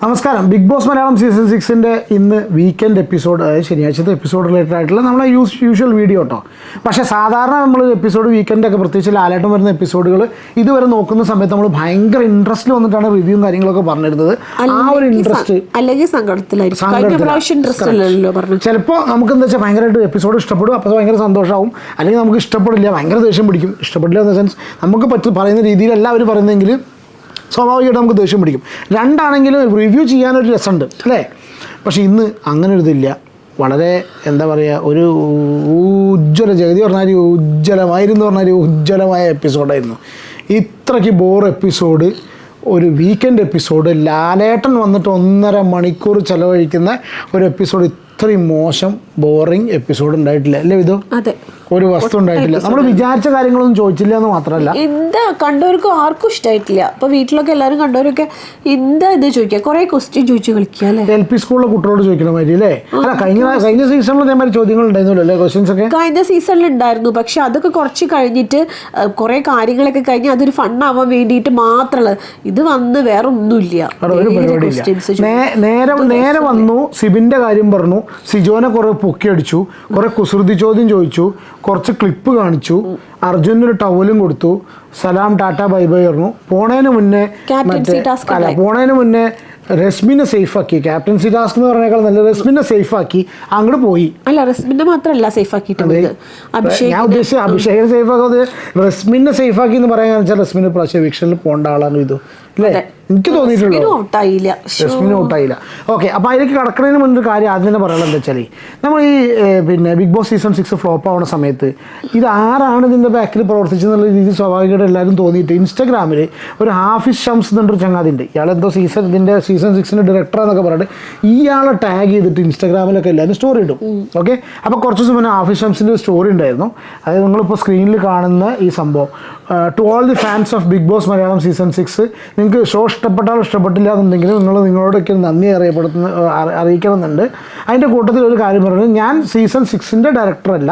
നമസ്കാരം. Big Boss Malayalam season 6-ൻ്റെ ഇന്ന് weekend episode, ശനിയാഴ്ചത്തെ episode related ആയിട്ടുള്ള നമ്മളെ യൂഷ്വൽ വീഡിയോ കേട്ടോ. പക്ഷേ സാധാരണ നമ്മൾ എപ്പിസോഡ് വീക്കെൻഡൊക്കെ പ്രത്യേകിച്ച് ലാലേട്ടൻ വരുന്ന എപ്പിസോഡുകൾ ഇതുവരെ നോക്കുന്ന സമയത്ത് നമ്മൾ ഭയങ്കര ഇൻട്രസ്റ്റിൽ വന്നിട്ടാണ് റിവ്യൂവും കാര്യങ്ങളൊക്കെ പറഞ്ഞിരുന്നത്. ആ ഒരു ഇൻട്രസ്റ്റ് ചിലപ്പോൾ നമുക്ക് എന്താ വെച്ചാൽ ഭയങ്കരമായിട്ട് എപ്പിസോഡ് ഇഷ്ടപ്പെടും, അപ്പോൾ ഭയങ്കര സന്തോഷമാവും. അല്ലെങ്കിൽ നമുക്ക് ഇഷ്ടപ്പെടില്ല, ഭയങ്കര ദേഷ്യം പിടിക്കും. ഇഷ്ടപ്പെടില്ല എന്ന സെൻസ് നമുക്ക് പറയുന്ന രീതിയിലല്ല അവർ പറയുന്നതെങ്കിൽ സ്വാഭാവികമായിട്ട് നമുക്ക് ദേഷ്യം പിടിക്കും. രണ്ടാണെങ്കിലും റിവ്യൂ ചെയ്യാനൊരു രസമുണ്ട് അല്ലേ. പക്ഷേ ഇന്ന് അങ്ങനെ ഒരു ഇതില്ല. വളരെ എന്താ പറയുക, ഒരു ജഗതി പറഞ്ഞാൽ ഉജ്ജ്വലമായ എപ്പിസോഡായിരുന്നു. ഇത്രയ്ക്ക് ബോർ എപ്പിസോഡ്, ഒരു വീക്കെൻഡ് എപ്പിസോഡ്, ലാലേട്ടൻ വന്നിട്ട് 1.5 മണിക്കൂർ ചിലവഴിക്കുന്ന ഒരു എപ്പിസോഡ് ഇത്രയും മോശം ബോറിങ് എപ്പിസോഡ് ഉണ്ടായിട്ടില്ല അല്ലേ ഇത്? അതെ, ഒരു വസ്തു ഉണ്ടായിട്ടില്ല. നമ്മൾ വിചാരിച്ച കാര്യങ്ങളൊന്നും ചോദിച്ചില്ല എന്ന് മാത്രമല്ല, എന്താ കണ്ടവർക്കും ആർക്കും ഇഷ്ടമായിട്ടില്ല. അപ്പൊ വീട്ടിലൊക്കെ എല്ലാവരും കണ്ടവരൊക്കെ എന്താ ഇത് ചോദിക്കുക, കുറെ ക്വസ്റ്റ്യൻ ചോദിച്ചു കളിക്കുക. LP സ്കൂളിലെ കുട്ടികളോട് ചോദിക്കണ മാതിരി അല്ലേ? അല്ല, കഴിഞ്ഞ സീസണിൽ ഇതേമാതിരി ചോദ്യങ്ങൾ ഉണ്ടായിരുന്നല്ലോ അല്ലേ, ക്വസ്റ്റ്യൻസ് ഒക്കെ കഴിഞ്ഞ സീസണിൽ ഉണ്ടായിരുന്നു. പക്ഷെ അതൊക്കെ കുറച്ച് കഴിഞ്ഞിട്ട് കുറെ കാര്യങ്ങളൊക്കെ കഴിഞ്ഞ് അതൊരു ഫണ്ണാവാൻ വേണ്ടിയിട്ട് മാത്രമുള്ള ഇത് വന്ന് വേറെ ഒന്നുമില്ല. നേരെ വന്നു, സിബിന്റെ കാര്യം പറഞ്ഞു, സിജോനെ കുറെ പൊക്കി അടിച്ചു, കുറെ കുസൃതി ചോദ്യം ചോദിച്ചു, കുറച്ച് ക്ലിപ്പ് കാണിച്ചു, അർജുനൊരു ടവലും കൊടുത്തു, സലാം ടാറ്റ ബൈ ബൈ പറഞ്ഞു. പോണേന് മുന്നേ റസ്മിനെ സേഫാക്കി. ക്യാപ്റ്റൻസി ടാസ്ക് എന്ന് പറഞ്ഞേക്കാൾ നല്ല റസ്മിനെ സേഫാക്കി അങ്ങോട്ട് പോയി. അല്ല, റസ്മിനെ മാത്രമല്ല സേഫാക്കിയിട്ടുണ്ട്. ഞാൻ ഉദ്ദേശിച്ചത് അഭിഷേകനെ സേഫാക്കാതെ റസ്മിനെ സേഫാക്കി എന്ന് പറയാൻ വെച്ചാൽ റസ്മിന് പ്രാവശ്യം എവിക്ഷനിൽ പോകേണ്ട ആളാണ് ഇത് അല്ലേ? എനിക്ക് തോന്നിയിട്ടുള്ളൂ റസ്മിന് ഔട്ടായില്ല. ഓക്കെ, അപ്പോൾ അതിലേക്ക് കടക്കുന്നതിന് മുന്നൊരു കാര്യം ആദ്യം തന്നെ പറയാനുള്ളത് എന്താ വെച്ചാൽ, നമ്മൾ ഈ ബിഗ് ബോസ് സീസൺ 6 ഫ്ലോപ്പ് ആവുന്ന സമയത്ത് ഇത് ആരാണ് ഇതിൻ്റെ ബാക്കിൽ പ്രവർത്തിച്ചെന്നുള്ള രീതിയിൽ സ്വാഭാവികമായിട്ട് എല്ലാവരും തോന്നിയിട്ട് ഇൻസ്റ്റാഗ്രാമിൽ ഒരു ഹാഫിസ് ഷംസ് എന്നൊരു ചങ്ങാതി ഉണ്ട്. ഇയാളെന്തോ സീസൺ 6 ഡയറക്ടർ എന്നൊക്കെ പറഞ്ഞിട്ട് ഇയാളെ ടാഗ് ചെയ്തിട്ട് ഇൻസ്റ്റാഗ്രാമിലൊക്കെ എല്ലാവരും സ്റ്റോറി ഇടും. ഓക്കെ, അപ്പോൾ കുറച്ച് ദിവസം മുന്നേ ഹാഫിസ് ഷംസിൻ്റെ ഒരു സ്റ്റോറി ഉണ്ടായിരുന്നു. അതായത് നിങ്ങളിപ്പോൾ സ്ക്രീനിൽ കാണുന്ന ഈ സംഭവം, to all the fans of Bigg Boss Malayalam season 6, നിങ്ങൾക്ക് ഷോ ഇഷ്ടപ്പെട്ടാലും ഇഷ്ടപ്പെട്ടില്ല എന്നുണ്ടെങ്കിൽ നിങ്ങളോടൊക്കെ നന്ദി അറിയിക്കണമെന്നുണ്ട്. അതിൻ്റെ കൂട്ടത്തിൽ ഒരു കാര്യം പറയുന്നത്, ഞാൻ സീസൺ 6-ൻ്റെ ഡയറക്ടറല്ല,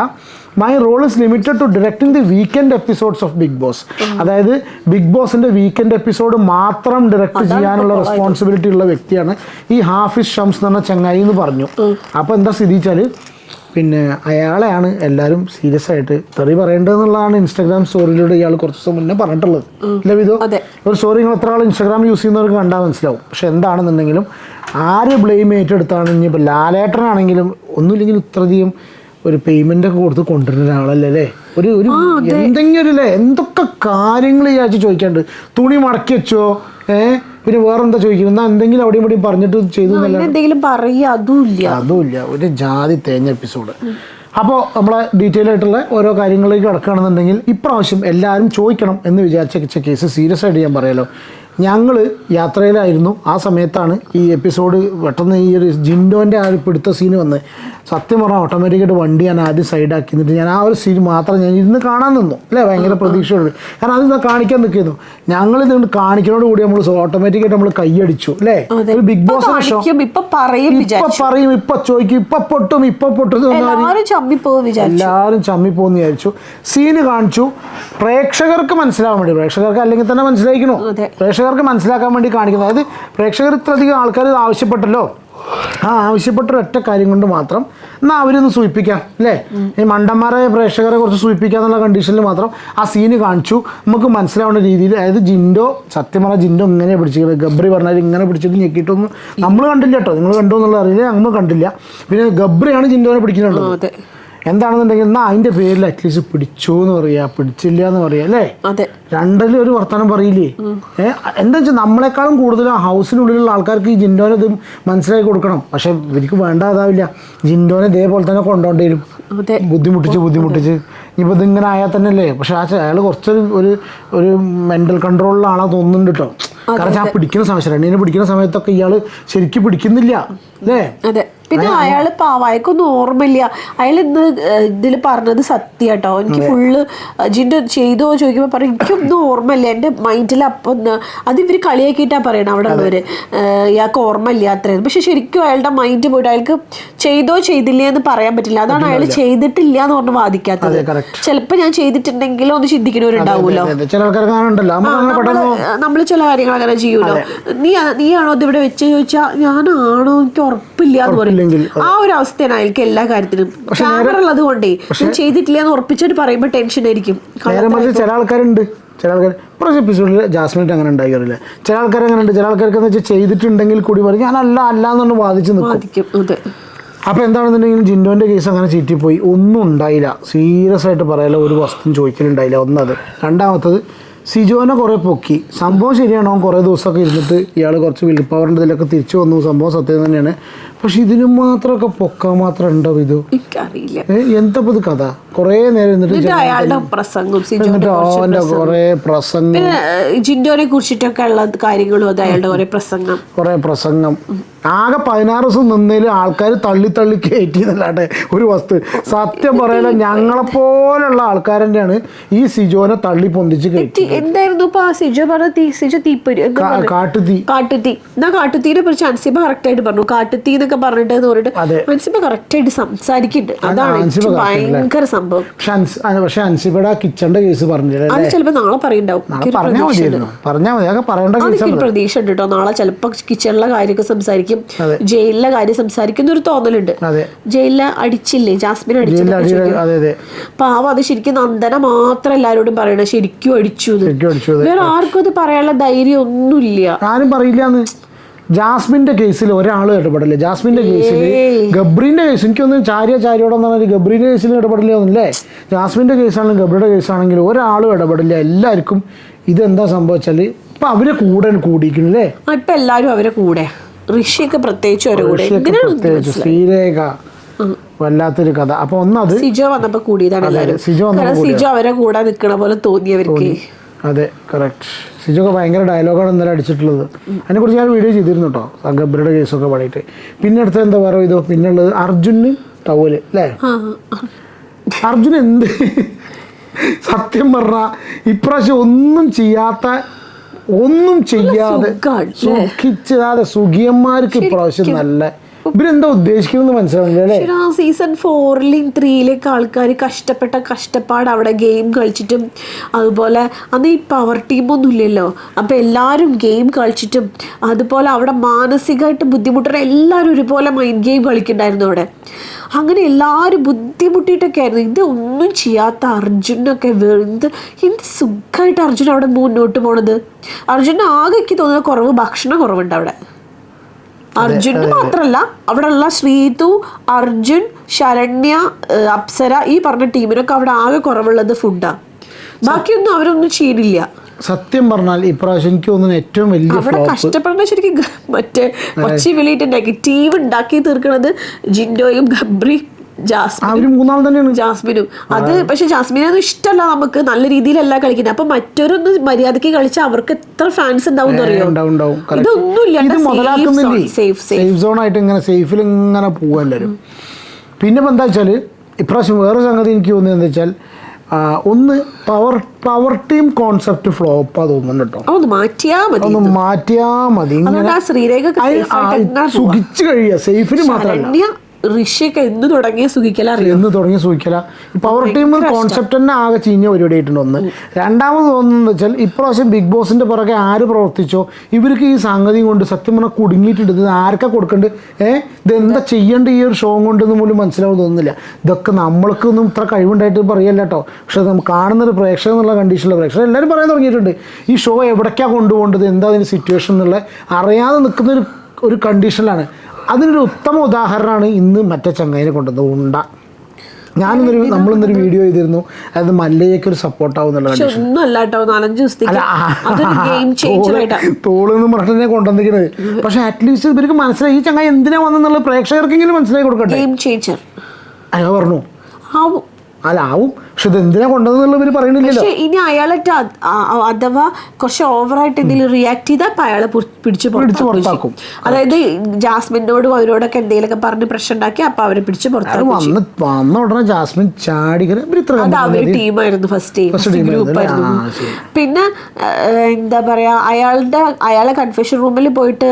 my role is limited to directing the weekend episodes of Bigg Boss. അതായത് ബിഗ് ബോസിൻ്റെ വീക്കെൻഡ് എപ്പിസോഡ് മാത്രം ഡയറക്റ്റ് ചെയ്യാനുള്ള റെസ്പോൺസിബിലിറ്റി ഉള്ള വ്യക്തിയാണ് ഈ ഹാഫിസ് ഷംസ് എന്ന് പറഞ്ഞ ചങ്ങായി എന്ന് പറഞ്ഞു. അപ്പോൾ എന്താ സ്ഥിതി വെച്ചാൽ, പിന്നെ അയാളെയാണ് എല്ലാവരും സീരിയസ് ആയിട്ട് തെറി പറയേണ്ടതെന്നുള്ളതാണ് ഇൻസ്റ്റാഗ്രാം സ്റ്റോറിയിലൂടെ ഇയാൾ കുറച്ച് ദിവസം മുന്നേ പറഞ്ഞിട്ടുള്ളത്. ഇല്ല വിധോ, ഒരു സ്റ്റോറി നിങ്ങൾ എത്ര ആൾ ഇൻസ്റ്റാഗ്രാം യൂസ് ചെയ്യുന്നവർക്ക് കണ്ടാൽ മനസ്സിലാവും. പക്ഷെ എന്താണെന്നുണ്ടെങ്കിലും ആര് ബ്ലെയിം ഏറ്റെടുത്താണ്, ഇനിയിപ്പോൾ ലാലേട്ടനാണെങ്കിലും ഒന്നുമില്ലെങ്കിലും ഇത്രയധികം ഒരു പേയ്മെൻ്റ് ഒക്കെ കൊടുത്ത് കൊണ്ടുവരുന്ന ഒരാളല്ലേ അല്ലേ? ഒരു എന്തെങ്കിലും അല്ലേ, എന്തൊക്കെ കാര്യങ്ങൾ ഈ ആഴ്ച ചോദിക്കാണ്ട്. തുണി മടക്കി വെച്ചോ, പിന്നെ വേറെന്താ ചോദിക്കുന്നത്, എന്നാൽ എന്തെങ്കിലും അവിടെയും ഇവിടെയും പറഞ്ഞിട്ട് ചെയ്തു എന്തെങ്കിലും പറയുക, അതുമില്ല. ഒരു ജാതി തേഞ്ഞ എപ്പിസോഡ്. അപ്പോൾ നമ്മളെ ഡീറ്റെയിൽ ആയിട്ടുള്ള ഓരോ കാര്യങ്ങളിലേക്ക് കിടക്കുകയാണെന്നുണ്ടെങ്കിൽ ഇപ്രാവശ്യം എല്ലാവരും ചോദിക്കണം എന്ന് വിചാരിച്ച കേസ് സീരിയസ് ആയിട്ട് ഞാൻ പറയാലോ. ഞങ്ങൾ യാത്രയിലായിരുന്നു, ആ സമയത്താണ് ഈ എപ്പിസോഡ് പെട്ടെന്ന് ഈ ഒരു ജിൻഡോൻ്റെ ആ ഒരു പിടുത്ത സീന് വന്ന്. സത്യം പറഞ്ഞാൽ ഓട്ടോമാറ്റിക്കായിട്ട് വണ്ടി ഞാൻ ആദ്യം സൈഡാക്കി എന്നിട്ട് ഞാൻ ആ ഒരു സീൻ മാത്രം ഞാൻ ഇരുന്ന് കാണാൻ നിന്നു അല്ലേ, ഭയങ്കര പ്രതീക്ഷയോട്. കാരണം അത് കാണിക്കാൻ നിൽക്കുന്നു. ഞങ്ങളിതുകൊണ്ട് കാണിക്കുന്നതോടുകൂടി നമ്മൾ ഓട്ടോമാറ്റിക്കായിട്ട് നമ്മൾ കൈയടിച്ചു അല്ലേ. ഒരു ബിഗ് ബോസിന്റെ ഷോ ഇപ്പൊ പറയും, ഇപ്പൊ ചോദിക്കും, ഇപ്പൊ പൊട്ടും എല്ലാവരും ചമ്മിപ്പോന്ന് വിചാരിച്ചു. സീന് കാണിച്ചു, പ്രേക്ഷകർക്ക് മനസ്സിലാവാൻ വേണ്ടി, പ്രേക്ഷകർക്ക് അല്ലെങ്കിൽ തന്നെ മനസ്സിലായിക്കണോ, പ്രേക്ഷകർക്ക് മനസ്സിലാക്കാൻ വേണ്ടി കാണിക്കുന്നത്. അതായത് പ്രേക്ഷകർ ഇത്രയധികം ആൾക്കാർ ആവശ്യപ്പെട്ടല്ലോ, ആ ആവശ്യപ്പെട്ടൊരു ഒറ്റ കാര്യം കൊണ്ട് മാത്രം എന്നാൽ അവരൊന്ന് സൂചിപ്പിക്കാം അല്ലേ, ഈ മണ്ടന്മാരെ പ്രേക്ഷകരെ കുറച്ച് സൂചിപ്പിക്കുക എന്നുള്ള കണ്ടീഷനിൽ മാത്രം ആ സീന് കാണിച്ചു. നമുക്ക് മനസ്സിലാവുന്ന രീതിയിൽ, അതായത് ജിൻഡോ, സത്യം പറഞ്ഞാൽ ജിൻഡോ ഇങ്ങനെ പിടിച്ചിരിക്കുന്നത്, ഗബ്രി പറഞ്ഞാൽ ഇങ്ങനെ പിടിച്ചിട്ട് ഞെക്കിയിട്ടൊന്നും നമ്മൾ കണ്ടില്ല കേട്ടോ. നിങ്ങൾ കണ്ടോ എന്നുള്ള അറിയില്ല, നമ്മൾ കണ്ടില്ല. പിന്നെ ഗബ്രിയാണ് ജിൻഡോനെ പിടിക്കുന്നുണ്ടോ എന്താണെന്നുണ്ടെങ്കിൽ എന്നാൽ അതിൻ്റെ പേരിൽ അറ്റ്ലീസ്റ്റ് പിടിച്ചു എന്ന് പറയാ, പിടിച്ചില്ല എന്ന് പറയാ അല്ലേ. രണ്ടിലും ഒരു വർത്തമാനം പറയില്ലേ. എന്താ വെച്ചാൽ നമ്മളെക്കാളും കൂടുതൽ ഹൗസിനുള്ളിലുള്ള ആൾക്കാർക്ക് ഈ ജിൻഡോനെ ഇത് മനസ്സിലാക്കി കൊടുക്കണം. പക്ഷെ ഇവർക്ക് വേണ്ടാതാവില്ല. ജിൻഡോനെ ഇതേപോലെ തന്നെ കൊണ്ടുപോകേണ്ടി വരും, ബുദ്ധിമുട്ടിച്ച്. ഇനിയിപ്പോൾ ഇതിങ്ങനെ ആയാൽ തന്നെ അല്ലേ. പക്ഷെ അയാൾ കുറച്ചൊരു ഒരു മെൻ്റൽ കൺട്രോളിലുള്ള ആളാ തോന്നുന്നുണ്ട് കേട്ടോ. കാരണം ഞാൻ പിടിക്കുന്ന സമയത്ത്, രണ്ടീനെ പിടിക്കുന്ന സമയത്തൊക്കെ ഇയാൾ ശരിക്കും പിടിക്കുന്നില്ല അല്ലേ. പിന്നെ അയാള് പാവായക്കൊന്നും ഓർമ്മയില്ല. അയാൾ ഇന്ന് ഇതിൽ പറഞ്ഞത് സത്യം കേട്ടോ. എനിക്ക് ഫുള്ള് ജിൻഡോ ചെയ്തോ ചോദിക്കുമ്പോൾ പറയും എനിക്ക് എനിക്കൊന്നും ഓർമ്മയില്ല, എൻ്റെ മൈൻഡിൽ അപ്പം അത് ഇവർ കളിയാക്കിയിട്ടാണ് പറയണം അവിടെ ഉള്ളവർ, ഇയാൾക്ക് ഓർമ്മയില്ല അത്രയും. പക്ഷെ ശരിക്കും അയാളുടെ മൈൻഡ് പോയിട്ട് അയാൾക്ക് ചെയ്തോ ചെയ്തില്ലേ എന്ന് പറയാൻ പറ്റില്ല. അതാണ് അയാൾ ചെയ്തിട്ടില്ല എന്ന് പറഞ്ഞ് വാദിക്കാത്തത്. ചിലപ്പോൾ ഞാൻ ചെയ്തിട്ടുണ്ടെങ്കിലോ ഒന്ന് ചിന്തിക്കുന്നവരുണ്ടാവുമല്ലോ. നമ്മൾ ചില കാര്യങ്ങൾ അങ്ങനെ ചെയ്യൂലോ. നീയാണോ ഇത് ഇവിടെ വെച്ച് ചോദിച്ചാൽ ഞാനാണോ എനിക്ക് ഉറപ്പില്ല എന്ന് പറയും. ആ ഒരു അവസ്ഥയാണ് അയാൾക്ക് എല്ലാ കാര്യത്തിനും. ക്യാമറ ഉള്ളത് കൊണ്ടേ ഞാൻ ചെയ്തിട്ടില്ല എന്ന് ഉറപ്പിച്ചിട്ട് പറയുമ്പോൾ ടെൻഷൻ ആയിരിക്കും. ചില ആൾക്കാരുണ്ട്, ചില ആൾക്കാർ ഇപ്രാവശ്യം എപ്പിസോഡിൽ ജാസ്മിനായിട്ട് അങ്ങനെ ഉണ്ടാകാറില്ല. ചില ആൾക്കാർ അങ്ങനെ ഉണ്ട്. ചില ആൾക്കാർക്ക് എന്ന് വെച്ചാൽ ചെയ്തിട്ടുണ്ടെങ്കിൽ കൂടി പറയും ഞാനല്ല അല്ലാന്നു വാദിച്ച് നിൽക്കും. അപ്പോൾ എന്താണെന്നുണ്ടെങ്കിലും ജിൻഡോൻ്റെ കേസ് അങ്ങനെ ചീറ്റിപ്പോയി, ഒന്നും ഉണ്ടായില്ല. സീരിയസ് ആയിട്ട് പറയാലോ, ഒരു വസ്തുവും ചോദിക്കലുണ്ടായില്ല. ഒന്നത്. രണ്ടാമത്തത് സിജോനെ കുറേ പൊക്കി. സംഭവം ശരിയാണോ, കുറേ ദിവസമൊക്കെ ഇരുന്നിട്ട് ഇയാൾ കുറച്ച് വിൽ പവറിൻ്റെ ഇതിലൊക്കെ തിരിച്ചു വന്നു. സംഭവം സത്യം തന്നെയാണ്. പക്ഷെ ഇതിനും മാത്രമൊക്കെ പൊക്കാൻ മാത്രം ഉണ്ടോ ഇത്? എനിക്കറിയില്ല എന്താ ഇത് കഥ. കുറേ നേരം എന്നിട്ട് അയാളുടെ പ്രസംഗം, അവൻ്റെ കുറേ പ്രസംഗം, ജിൻഡോനെ കുറിച്ചിട്ടൊക്കെ ഉള്ള കാര്യങ്ങളും അത് അയാളുടെ കുറേ പ്രസംഗം. ആകെ 16 ദിവസം നിന്നതിൽ ആൾക്കാർ തള്ളി കയറ്റി എന്നല്ലാണ്ട് ഒരു വസ്തു. സത്യം പറയാലോ, ഞങ്ങളെപ്പോലുള്ള ആൾക്കാർ തന്നെയാണ് ഈ സിജോനെ തള്ളി പൊന്തിച്ച് കയറ്റി. എന്തായിരുന്നു ഇപ്പൊ സിജോ പറഞ്ഞ സിജോ തീപ്പൊരി കാട്ടുതീ എന്നാ കാട്ടുതീനെ കുറിച്ച് അൻസിബ കറക്റ്റ് ആയിട്ട് പറഞ്ഞു. കാട്ടുതീ എന്നൊക്കെ പറഞ്ഞിട്ട് അൻസിബ കറക്റ്റ് ആയിട്ട് സംസാരിക്കുന്നുണ്ട്. അതാണ് ഭയങ്കര സംഭവം. പക്ഷെ അൻസിബയുടെ കിച്ചന്റെ കേസ് പറഞ്ഞില്ല. അത് ചിലപ്പോ നാളെ പറയണ്ടാവും. പ്രതീക്ഷ ഉണ്ട് കേട്ടോ. നാളെ ചിലപ്പോ കിച്ചണിലെ കാര്യമൊക്കെ സംസാരിക്കും, ജയിലിലെ കാര്യം സംസാരിക്കുന്ന ഒരു തോന്നലുണ്ട്. ജയിലിലെ അടിച്ചില്ലേ, ജാസ്മിൻ അടിച്ചില്ലേ പാവം. അത് ശരിക്കും നന്ദന മാത്രം എല്ലാരോടും പറയണ ശരിക്കും അടിച്ചു. വേറെ ആർക്കും അത് പറയാനുള്ള ധൈര്യം ഒന്നുമില്ല. ആരും പറയില്ലാന്ന്. ജാസ്മിന്റെ കേസിൽ ഒരാളും ഇടപെടില്ല. ജാസ്മിന്റെ കേസിൽ ഗബ്രീന്റെ കേസ് എനിക്കൊന്നും ചാരിയോടെന്ന് പറഞ്ഞാൽ ഗബ്രീന്റെ കേസിൽ ഇടപെടില്ല ഒന്നുമില്ലേ. ജാസ്മിന്റെ കേസാണെങ്കിലും ഗബ്രിയുടെ കേസാണെങ്കിലും ഒരാളും ഇടപെടില്ല. എല്ലാവർക്കും ഇതെന്താ സംഭവിച്ചാൽ ഇപ്പൊ അവരെ കൂടിയിരിക്കുന്നു അല്ലേ. ഇപ്പൊ എല്ലാരും അവരെ കൂടെ, ഋഷിയൊക്കെ പ്രത്യേകിച്ച് അവരെ കൂടെ, ശ്രീരേഖ വല്ലാത്തൊരു കഥ. അപ്പൊ ഒന്നത് സിജോ വന്നപ്പോ കൂടിയതാണ് എല്ലാവരും. സിജോ അവരെ കൂടെ നിൽക്കണ പോലെ തോന്നിയവർക്ക്. അതെ, കറക്റ്റ്. സിജോക്ക് ഭയങ്കര ഡയലോഗാണ് ഇന്നലെ അടിച്ചിട്ടുള്ളത്. അതിനെക്കുറിച്ച് ഞാൻ വീഡിയോ ചെയ്തിരുന്നു കേട്ടോ, ഗബ്രിയുടെ കേസൊക്കെ പാടിയിട്ട്. പിന്നെ അടുത്ത എന്താ പറയുക, പിന്നെ ഉള്ളത് അർജുന് ടവല് അല്ലേ. അർജുൻ എന്ത് സത്യം പറഞ്ഞാൽ ഇപ്രാവശ്യം ഒന്നും ചെയ്യാതെ സുഖിച്ചാതെ സുഖിയന്മാർക്ക് ഇപ്രാവശ്യം നല്ല ഇവരെന്താ ഉദ്ദേശിക്കുന്നത് മനസ്സിലാവില്ലേ. സീസൺ 4 3 ആൾക്കാർ കഷ്ടപ്പാട് അവിടെ ഗെയിം കളിച്ചിട്ടും, അതുപോലെ അന്ന് ഈ പവർ ടീമൊന്നും ഇല്ലല്ലോ. അപ്പം എല്ലാവരും ഗെയിം കളിച്ചിട്ടും, അതുപോലെ അവിടെ മാനസികമായിട്ട് ബുദ്ധിമുട്ടുന്ന എല്ലാവരും ഒരുപോലെ മൈൻഡ് ഗെയിം കളിക്കണ്ടായിരുന്നു അവിടെ. അങ്ങനെ എല്ലാവരും ബുദ്ധിമുട്ടിയിട്ടൊക്കെ ആയിരുന്നു. ഇത് ഒന്നും ചെയ്യാത്ത അർജുനൊക്കെ എന്ത് സുഖമായിട്ട് അർജുൻ അവിടെ മുന്നോട്ട് പോണത്. അർജുന് ആകെ എനിക്ക് തോന്നുന്ന കുറവ് ഭക്ഷണ കുറവുണ്ട് അവിടെ. അർജുന് മാത്രല്ല, അവിടെ ഉള്ള ശ്രീതു, അർജുൻ, ശരണ്യ, അപ്സര ഈ പറഞ്ഞ ടീമിനൊക്കെ അവിടെ ആകെ കുറവുള്ളത് ഫുഡാണ്. ബാക്കിയൊന്നും അവരൊന്നും ചെയ്തില്ല. സത്യം പറഞ്ഞാൽ ഇപ്രാവശ്യം എനിക്ക് തോന്നുന്നു ഏറ്റവും വലിയ അവിടെ കഷ്ടപ്പെടുന്ന ശരിക്കും മറ്റേ കൊച്ചി വിളിയിട്ട് നെഗറ്റീവ് ഉണ്ടാക്കി തീർക്കണത് ജിൻഡോയും ഗബ്രി ജാസ്മിനും. അത് പക്ഷെ ജാസ്മിനൊന്നും ഇഷ്ടമല്ല നമുക്ക്, നല്ല രീതിയിലല്ല കളിക്കുന്നത്. അപ്പൊ മറ്റൊരൊന്ന് മര്യാദക്ക് കളിച്ചാൽ അവർക്ക് എത്ര ഫാൻസ് ഉണ്ടാവും അറിയോ. ഇതൊന്നുമില്ല, സേഫ് സോൺ ആയിട്ട് ഇങ്ങനെ സേഫിൽ ഇങ്ങനെ പോവാ എല്ലാവരും. പിന്നെ ഇപ്പം എന്താ വെച്ചാൽ ഇപ്രാവശ്യം വേറെ സംഗതി എനിക്ക് തോന്നിയത് എന്താ വെച്ചാൽ ഒന്ന് പവർ ടീം കോൺസെപ്റ്റ് ഫ്ലോപ്പാ തോന്നുന്നു കേട്ടോ. ഒന്ന് മാറ്റിയാ മതി. സുഖിച്ചു കഴിയുക സേഫിന് മാത്രമല്ല, ഋഷിയൊക്കെ എന്ന് തുടങ്ങിയ സുഖിക്കല. പവർ ടീം കോൺസെപ്റ്റ് തന്നെ ആകെ ചീഞ്ഞ പരിപാടിയായിട്ടുണ്ട്. ഒന്ന്. രണ്ടാമത് തോന്നുന്നത് വെച്ചാൽ ഇപ്രാവശ്യം ബിഗ് ബോസിന്റെ പുറകെ ആര് പ്രവർത്തിച്ചോ ഇവർക്ക് ഈ സംഗതി കൊണ്ട് സത്യം പറഞ്ഞാൽ കുടുങ്ങിയിട്ടുണ്ട്. ആർക്കാ കൊടുക്കേണ്ടത്, ഇതെന്താ ചെയ്യേണ്ട ഈ ഒരു ഷോ കൊണ്ടെന്ന് പോലും മനസ്സിലാവും തോന്നുന്നില്ല. ഇതൊക്കെ നമ്മൾക്കൊന്നും ഇത്ര കഴിവുണ്ടായിട്ട് പറയല്ല കേട്ടോ. പക്ഷെ നമുക്ക് കാണുന്നൊരു പ്രേക്ഷകർ എന്നുള്ള കണ്ടീഷനുള്ള പ്രേക്ഷകർ എല്ലാവരും പറയാൻ തുടങ്ങിയിട്ടുണ്ട് ഈ ഷോ എവിടേക്കാണ് കൊണ്ടുപോകേണ്ടത്, എന്താ അതിന് സിറ്റുവേഷൻ എന്നുള്ള അറിയാതെ നിൽക്കുന്ന ഒരു കണ്ടീഷനിലാണ്. അതിനൊരു ഉത്തമ ഉദാഹരണമാണ് ഇന്ന് മറ്റേ ചങ്ങായിനെ കൊണ്ടുവന്നത് ഉണ്ട. നമ്മളിന്നൊരു വീഡിയോ ചെയ്തിരുന്നു, അതായത് മല്ലയ്ക്ക് ഒരു സപ്പോർട്ടാവുന്നുള്ള തോളെന്ന് പറഞ്ഞെ കൊണ്ടുവന്നിരിക്കുന്നത്. പക്ഷെ അറ്റ്ലീസ്റ്റ് ഇവർക്ക് മനസ്സിലായി ഈ ചങ്ങായി എന്തിനാ വന്നെന്നുള്ള പ്രേക്ഷകർക്കെങ്കിലും മനസ്സിലാക്കി കൊടുക്കട്ടെ. അയാൾ പറഞ്ഞു ആവും. പക്ഷെ ഇത് എന്തിനാ കൊണ്ടുവന്നുള്ള ഇവർ പറയണില്ലല്ലോ. പക്ഷെ ഇനി അയാളായിട്ട് അഥവാ കുറച്ച് ഓവറായിട്ട് എന്തെങ്കിലും റിയാക്ട് ചെയ്താൽ അയാളെ പിടിച്ച് പുറത്താക്കും. അതായത് ജാസ്മിനോടും അവരോടൊക്കെ എന്തെങ്കിലുമൊക്കെ പറഞ്ഞ് പ്രശ്നം ഉണ്ടാക്കി അപ്പൊ അവരെ പിടിച്ച് പുറത്താക്കും. വന്ന ഉടനെ ജാസ്മിൻ ചാടികര അത് അവര് ടീമായിരുന്നു, ഫസ്റ്റ് ഗ്രൂപ്പായിരുന്നു. പിന്നെ എന്താ പറയാ, അയാളെ കൺഫെഷൻ റൂമിൽ പോയിട്ട്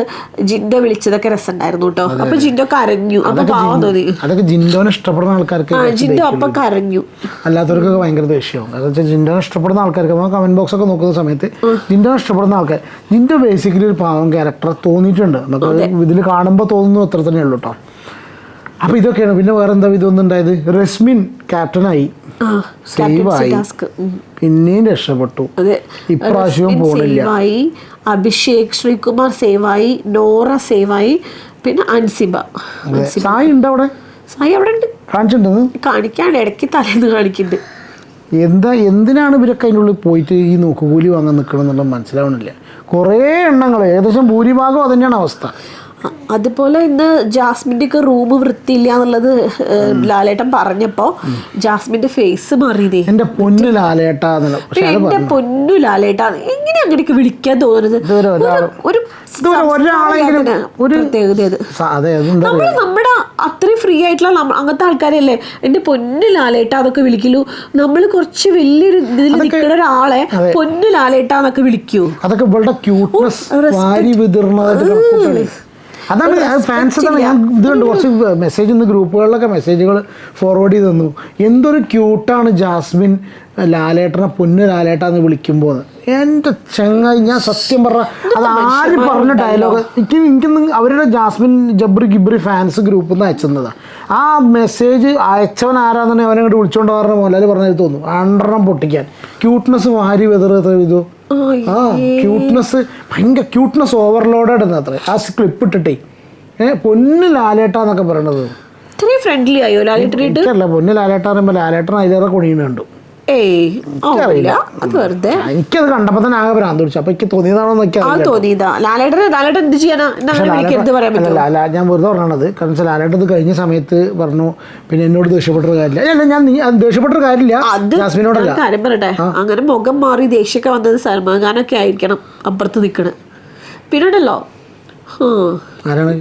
ജിൻഡോ വിളിച്ചതൊക്കെ രസമുണ്ടായിരുന്നു കേട്ടോ. അപ്പൊ ജിൻഡോ കരഞ്ഞു. അപ്പൊ പാവം തോന്നി. അതൊക്കെ ജിൻഡോനെ ഇഷ്ടപ്പെടുന്ന ആൾക്കാർക്ക്, ജിൻഡോ അപ്പൊ കരഞ്ഞു. അല്ലാത്തവർക്കൊക്കെ ഭയങ്കര ദേഷ്യവും. അതെന്ന് വെച്ചാൽ ജിൻഡോനെ ഇഷ്ടപ്പെടുന്ന ആൾക്കാർക്ക് നമ്മൾ കമന്റ് ബോക്സ് ഒക്കെ നോക്കുന്ന സമയത്ത് ജിൻഡോനെ ഇഷ്ടപ്പെടുന്ന ആൾക്കാർ, ജിൻഡോ ബേസിക്കലി ഒരു പാവം ക്യാരക്ടർ തോന്നിയിട്ടുണ്ട്. നമുക്ക് ഇതിൽ കാണുമ്പോൾ തോന്നുന്നു അത്ര തന്നെ ഉള്ളൂ കേട്ടോ. അപ്പൊ ഇതൊക്കെയാണ്. പിന്നെ വേറെ എന്താ ഇതൊന്നും ഉണ്ടായത്, റസ്മിൻ ക്യാപ്റ്റനായി, സേവായി, പിന്നെയും രക്ഷപ്പെട്ടു. ഇപ്രാവശ്യവും പോണില്ല. അഭിഷേക് ശ്രീകുമാർ സേവായി, നോറ സേവായി, പിന്നെ അൻസിബ. സായി ഉണ്ട് അവിടെ, സായി അവിടെ ഉണ്ട്, കാണിച്ചിട്ടുണ്ടെന്ന് കാണിക്കാണ്ട് ഇടയ്ക്ക് തലേന്ന് കാണിക്കുന്നുണ്ട്. എന്തിനാണ് ഇവരൊക്കെ അതിനുള്ളിൽ പോയിട്ട് ഈ നോക്കുകൂലി വാങ്ങാൻ നിൽക്കണം എന്നുള്ളത് മനസ്സിലാവണില്ല. കുറേ എണ്ണങ്ങൾ, ഏകദേശം ഭൂരിഭാഗം അത് തന്നെയാണ് അവസ്ഥ. അതുപോലെ ഇന്ന് ജാസ്മിൻ്റെ ഒക്കെ റൂം വൃത്തിയില്ല എന്നുള്ളത് ലാലേട്ടൻ പറഞ്ഞപ്പോ ജാസ്മിന്റെ ഫേസ് മാറിയതേ. എന്റെ പൊന്നു ലാലേട്ടാ, എന്റെ പൊന്നു ലാലേട്ടാ, എങ്ങനെ അങ്ങനെയൊക്കെ വിളിക്കാൻ തോന്നുന്നത്? ഒരു നമ്മൾ നമ്മുടെ അത്രയും ഫ്രീ ആയിട്ടുള്ള അങ്ങനത്തെ ആൾക്കാരല്ലേ എന്റെ പൊന്നു ലാലേട്ടാ അതൊക്കെ വിളിക്കലു. നമ്മൾ കുറച്ച് വലിയൊരു ഇതിൽ നിൽക്കുന്ന ഒരാളെ പൊന്നു ലാലേട്ടാ എന്നൊക്കെ വിളിക്കൂ. അതൊക്കെ ഇവളുടെ ക്യൂട്ട്നെസ് വാരി വിതർന്നതായിട്ട്. അതാണ് ഫാൻസ്. തന്നെ ഞാൻ ഇത് കണ്ടു, കുറച്ച് മെസ്സേജ് ഇന്ന് ഗ്രൂപ്പുകളിലൊക്കെ മെസ്സേജുകൾ ഫോർവേഡ് ചെയ്ത് തന്നു. എന്തൊരു ക്യൂട്ടാണ് ജാസ്മിൻ ലാലേട്ടനെ പൊന്നു ലാലേട്ടാന്ന് വിളിക്കുമ്പോൾ. എൻ്റെ ചങ്ങായി, ഞാൻ സത്യം പറഞ്ഞ അത് ആര് പറഞ്ഞ ഡയലോഗ്. എനിക്കൊന്ന് അവരുടെ ജാസ്മിൻ ജബ്രി ഗിബ്രി ഫാൻസ് ഗ്രൂപ്പിൽ നിന്ന് അയച്ചതാണ്. ആ മെസ്സേജ് അയച്ചവൻ ആരാന്നെ അവനെ അങ്ങോട്ട് വിളിച്ചോണ്ട് പറഞ്ഞ മോലാൽ പറഞ്ഞത് തോന്നുന്നു. അണ്ടണം പൊട്ടിക്കാൻ ക്യൂട്ട്നെസ് വാരി വെതറ് ചെയ്തു. ആ ക്യൂട്ട്നെസ് ഭയങ്കര ക്യൂട്ട്നെസ് ഓവർലോഡഡ് എന്നത്ര ആ ക്ലിപ്പ് ഇട്ടിട്ടേ. പൊന്നു ലാലേട്ടാന്നൊക്കെ പറയണത് ഫ്രണ്ട്ലി ആയോ ലാലേട്ടനായിട്ട്? പൊന്നു ലാലേട്ടാ പറയുമ്പോൾ ലാലേട്ടൻ അതിലേറെ കൊണിയുന്നുണ്ട്. എനിക്കത് കണ്ടപ്പോ തന്നെ ആകെ ഭ്രാന്ത് പിടിച്ചു. അപ്പൊ എനിക്ക് തോന്നിയതാണോന്നൊക്കെ ഞാൻ വെറുതെ പറഞ്ഞത്. കാരണം ലാലേട്ടൻ ഇത് കഴിഞ്ഞ സമയത്ത് പറഞ്ഞു, പിന്നെ എന്നോട് ദേഷ്യപ്പെട്ടൊരു കാര്യമില്ല. അല്ല, ഞാൻ ദേഷ്യപ്പെട്ടൊരു കാര്യമില്ല ജാസ്മിനോടല്ല. കാര്യം പറയട്ടെ, അങ്ങനെ മുഖം മാറി ദേഷ്യമൊക്കെ വന്നത് സൽമാൻ ഖാനൊക്കെ ആയിരിക്കണം അപ്പുറത്ത് നിൽക്കണ്. പിന്നീടല്ലോ ആരാണ്?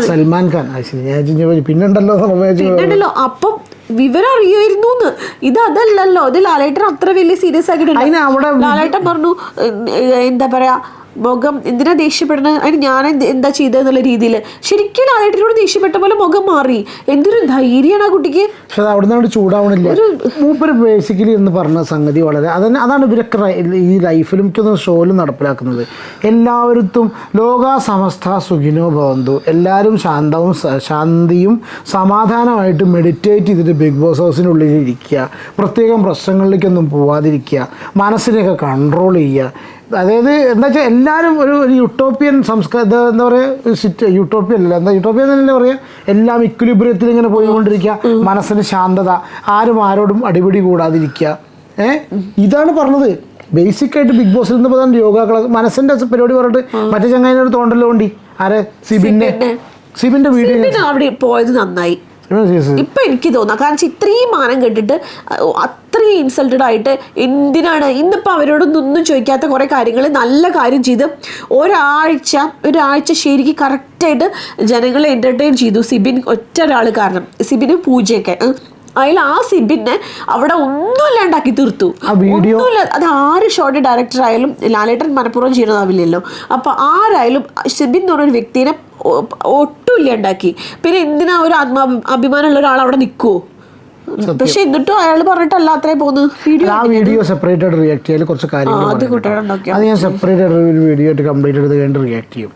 സൽമാൻ ഖാൻ. പിന്നുണ്ടല്ലോ. അപ്പം വിവരം അറിയായിരുന്നു. ഇത് അതല്ലല്ലോ, ഇത് ലാലേട്ടൻ അത്ര വലിയ സീരിയസ് ആക്കിയിട്ടുണ്ട്. ലാലേട്ടൻ പറഞ്ഞു എന്താ പറയാ, മുഖം എന്തിനാ ദേഷ്യപ്പെടുന്നത്, അതിന് ഞാൻ എന്താ ചെയ്തതെന്നുള്ള രീതിയിൽ ശരിക്കും ലാലേട്ടനോട് ദേഷ്യപ്പെട്ട പോലെ മുഖം മാറി. എന്തൊരു ധൈര്യമാണ് ആ കുട്ടിക്ക്. പക്ഷെ അത് അവിടെ നിന്ന് ചൂടാവണില്ല. മൂപ്പര് ബേസിക്കലി എന്ന് പറഞ്ഞ സംഗതി വളരെ അതാണ് ഇവരൊക്കെ ഈ ലൈഫിലും മിക്കൊന്ന് ഷോയിലും നടപ്പിലാക്കുന്നത്. എല്ലാവർക്കും ലോകാ സമസ്ത സുഖിനോ ഭവന്തു, എല്ലാവരും ശാന്തിയും സമാധാനമായിട്ട് മെഡിറ്റേറ്റ് ചെയ്തിട്ട് ബിഗ് ബോസ് ഹൗസിനുള്ളിൽ ഇരിക്കുക, പ്രത്യേകം പ്രശ്നങ്ങളിലേക്കൊന്നും പോവാതിരിക്കുക, മനസ്സിനെയൊക്കെ കൺട്രോൾ ചെയ്യുക. അതായത് എന്താ വെച്ചാൽ എല്ലാവരും ഒരു യൂട്ടോപ്യൻ സംസ്കാരം, എന്താ പറയുക, യൂട്ടോപ്യൻ അല്ല, എന്താ യൂട്ടോപ്യൻ എന്നല്ലേ പറയുക, എല്ലാം ഇക്വിലിബ്രിയത്തിൽ ഇങ്ങനെ പോയിക്കൊണ്ടിരിക്കുക, മനസ്സിന് ശാന്തത, ആരും ആരോടും അടിപിടി കൂടാതിരിക്കുക. ഇതാണ് പറഞ്ഞത് ബേസിക്കായിട്ട് ബിഗ് ബോസിൽ നിന്ന് പറഞ്ഞ യോഗ ക്ലാസ്. മനസ്സിൻ്റെ പരിപാടി പറഞ്ഞിട്ട് മറ്റേ ചങ്ങായിനൊരു തോണ്ടല്ലോ വേണ്ടി ആരെ സിബിൻ്റെ വീഡിയോ അവിടെ പോയത് നന്നായി. ഇപ്പൊ എനിക്ക് തോന്നാം, കാരണം ഇത്രയും മാനം കേട്ടിട്ട് അത്രയും ഇൻസൾട്ടഡ് ആയിട്ട് എന്തിനാണ് ഇന്നിപ്പോൾ അവരോടൊന്നും ചോദിക്കാത്ത കുറേ കാര്യങ്ങൾ നല്ല കാര്യം ചെയ്ത് ഒരാഴ്ച ശരിക്കും കറക്റ്റായിട്ട് ജനങ്ങളെ എൻ്റർടൈൻ ചെയ്തു. സിബിൻ ഒറ്റ ഒരാൾ കാരണം, സിബിന് പൂജയൊക്കെ അതിൽ ആ സിബിനെ അവിടെ ഒന്നുമില്ലാണ്ടാക്കി തീർത്തു. ഒന്നുമില്ല. അത് ആര് ഷോട്ട് ഡയറക്ടർ ആയാലും ലാലേട്ടൻ മനഃപൂർവ്വം ചെയ്യണതാവില്ലല്ലോ. അപ്പോൾ ആരായാലും സിബിൻ എന്ന് പറഞ്ഞൊരു വ്യക്തിനെ ഒട്ടുമില്ല ഉണ്ടാക്കി. പിന്നെ എന്തിനാ ഒരു അഭിമാനമുള്ള ഒരാൾ അവിടെ നിൽക്കുമോ? പക്ഷെ എന്നിട്ടും അയാൾ പറഞ്ഞിട്ടല്ല അത്രേ പോകുന്നു. വീഡിയോ സെപ്പറേറ്റ് റിയാക്ട് ചെയ്യാൻ കുറച്ച് കാര്യങ്ങൾ അത് ഞാൻ സെപ്പറേറ്റ് ഒരു വീഡിയോ ആയിട്ട് കംപ്ലീറ്റ് എടുത്ത് കഴിഞ്ഞിട്ട് റിയാക്ട് ചെയ്യും.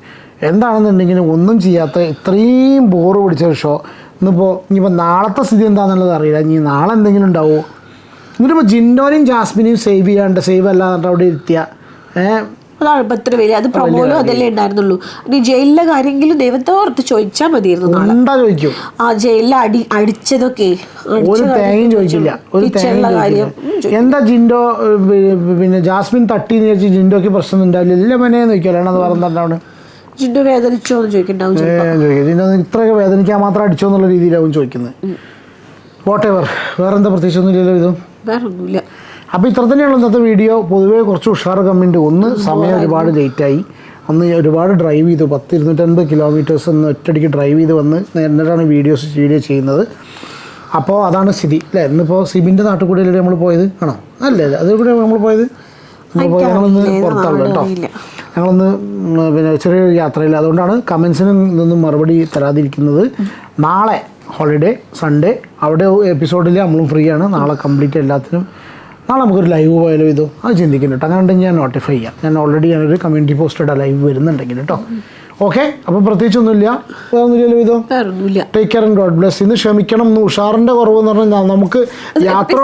എന്താണെന്നുണ്ടെങ്കിൽ ഒന്നും ചെയ്യാത്ത ഇത്രയും ബോറ് പിടിച്ച ഒരു ഷോ ഇനിയിപ്പോൾ നാളത്തെ സ്ഥിതി എന്താണെന്നുള്ളത് അറിയില്ല. ഇനി നാളെ എന്തെങ്കിലും ഉണ്ടാവുമോ? എന്നിട്ടിപ്പോൾ ജിൻഡോനെയും ജാസ്മിനെയും സേവ് അല്ലാതെ അവിടെ ഇരുത്തിയ അതാണ് ഇപ്പം ഇത്ര വലിയ. അത് പ്രൊമോയിലും അതല്ലേ ഉണ്ടായിരുന്നുള്ളൂ. ഇനി ജയിലിലെ കാര്യമെങ്കിലും ദൈവത്തെ ഓർത്ത് ചോദിച്ചാൽ മതിയായിരുന്നു. ചോദിക്കും ആ ജയിലിൽ അടിച്ചതൊക്കെ ഒരു തേങ്ങയും ചോദിച്ചില്ല. എന്താ ജിൻഡോ പിന്നെ ജാസ്മിൻ തട്ടി എന്ന് വിചാരിച്ച് ജിൻഡോക്ക് പ്രശ്നം ഉണ്ടാവില്ല. എല്ലാം മനേന്ന് ചോദിക്കാനാണ് അത് പറഞ്ഞിട്ടാണ്. ജിൻഡോ വേദനിച്ചോ എന്ന് ചോദിക്കണ്ടാവും. ജിൻഡോ ഇത്രയൊക്കെ വേദനിക്കാൻ മാത്രം അടിച്ചോ എന്നുള്ള രീതിയിലാവും ചോദിക്കുന്നത്. വാട്ട് എവർ, വേറെന്താ പ്രത്യേകിച്ചൊന്നുമില്ലല്ലോ ഇതും. വേറെ ഒന്നുമില്ല. അപ്പോൾ ഇത്ര തന്നെയുള്ള ഇന്നത്തെ വീഡിയോ. പൊതുവേ കുറച്ച് ഉഷാറ് കമ്മിൻ്റെ. ഒന്ന് സമയം ഒരുപാട് ലേറ്റായി, അന്ന് ഒരുപാട് ഡ്രൈവ് ചെയ്തു, 250 കിലോമീറ്റേഴ്സ് ഒന്ന് ഒറ്റയടിക്ക് ഡ്രൈവ് ചെയ്ത് വന്ന് എന്നിട്ടാണ് വീഡിയോ ചെയ്യുന്നത്. അപ്പോൾ അതാണ് സ്ഥിതി അല്ലേ. ഇന്നിപ്പോൾ സിബിൻ്റെ നാട്ടിൽ കൂടെയല്ലേ നമ്മൾ പോയത്? ആണോ? അല്ലേ, അതുകൂടെ നമ്മൾ പോയത്. ഞങ്ങളൊന്ന് പുറത്താണല്ലോ കേട്ടോ. ഞങ്ങളൊന്ന് പിന്നെ ചെറിയൊരു യാത്രയില്ല, അതുകൊണ്ടാണ് കമൻസിന് നിന്നും മറുപടി തരാതിരിക്കുന്നത്. നാളെ ഹോളിഡേ, സൺഡേ, അവിടെ എപ്പിസോഡിൽ നമ്മളും ഫ്രീ ആണ്. നാളെ കംപ്ലീറ്റ് എല്ലാത്തിനും. നാളെ നമുക്കൊരു ലൈവ് പോയാലോ ഇതോ, അത് ചിന്തിക്കുന്നു കേട്ടോ. അങ്ങനെ ഉണ്ടെങ്കിൽ ഞാൻ നോട്ടിഫൈ ചെയ്യാം. ഞാൻ ഓൾറെഡി ഞാനൊരു കമ്മ്യൂണിറ്റി പോസ്റ്റഡ് ലൈവ് വരുന്നുണ്ടെങ്കിൽ കേട്ടോ. ഓക്കെ, അപ്പോൾ പ്രത്യേകിച്ചൊന്നുമില്ല, വേറൊന്നുമില്ലല്ലോ ഇതോ. Take care and God bless. ഇന്ന് ക്ഷമിക്കണം, ഇന്ന് ഉഷാറിൻ്റെ കുറവെന്ന് പറഞ്ഞാൽ നമുക്ക് യാത്ര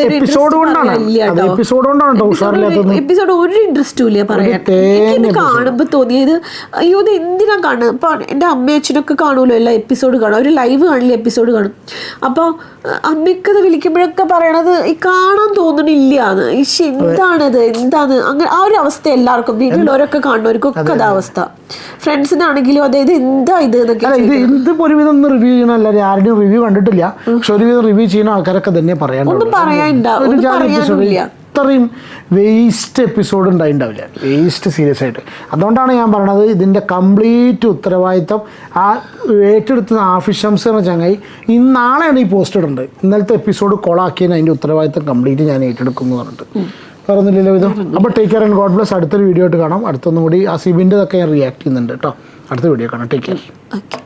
എപ്പിസോഡ് കൊണ്ടാണ് കേട്ടോ ഉഷാറില്ലാത്തത്. എപ്പിസോഡ് ഒരു ഇൻട്രസ്റ്റും ഇല്ല പറയാൻ. കാണുമ്പോൾ തോന്നിയത് അയ്യോ ഇത് എന്തിനാ കാണുക. അപ്പോൾ എൻ്റെ അമ്മയും അച്ഛനൊക്കെ കാണുമല്ലോ, എല്ലാ എപ്പിസോഡ് കാണും. അവർ ലൈവ് കാണില്ല, എപ്പിസോഡ് കാണും. അപ്പോൾ അമ്മയ്ക്കത് വിളിക്കുമ്പോഴൊക്കെ പറയണത് ഈ കാണാൻ തോന്നണില്ല എന്ന്. എന്താണത് അങ്ങനെ ആ ഒരു അവസ്ഥ എല്ലാവർക്കും, വീട്ടിലുള്ളവരൊക്കെ കാണുന്നവർക്കൊക്കെ അത് അവസ്ഥ. ഫ്രണ്ട്സിനാണെങ്കിലും അതായത് എന്താ ഇത് എന്നൊക്കെ. ഇതിപ്പോ ഒരുവിധം ഒന്നും റിവ്യൂ ചെയ്യണ എല്ലാവരും ആരുടെയും റിവ്യൂ കണ്ടിട്ടില്ല, പക്ഷെ ഒരുവിധം റിവ്യൂ ചെയ്യുന്ന ആൾക്കാരൊക്കെ തന്നെ പറയാനുണ്ടാവും. ഇത്രയും വേസ്റ്റ് എപ്പിസോഡ് ഉണ്ടായിണ്ടാവില്ല, വേസ്റ്റ് സീരിയസ് ആയിട്ട്. അതുകൊണ്ടാണ് ഞാൻ പറയണത് ഇതിൻ്റെ കംപ്ലീറ്റ് ഉത്തരവാദിത്തം ആ ഏറ്റെടുത്ത ആഫിഷംസ് എന്ന ചങ്ങായി നാളെയാണ് ഈ പോസ്റ്റ് ഇടേണ്ടത്. ഇന്നലത്തെ എപ്പിസോഡ് കൊളാക്കിയതിന് അതിൻ്റെ ഉത്തരവാദിത്തം കംപ്ലീറ്റ് ഞാൻ ഏറ്റെടുക്കുന്നു പറഞ്ഞിട്ട് പറഞ്ഞില്ലല്ലോ ഇത്. അപ്പോൾ take care and God bless. അടുത്തൊരു വീഡിയോ ആയിട്ട് കാണാം. അടുത്തൊന്നും കൂടി ആ സിബിൻ്റെതൊക്കെ ഞാൻ റിയാക്ട് ചെയ്യുന്നുണ്ട് കേട്ടോ. അടുത്ത വീഡിയോ കാണാം. Take care.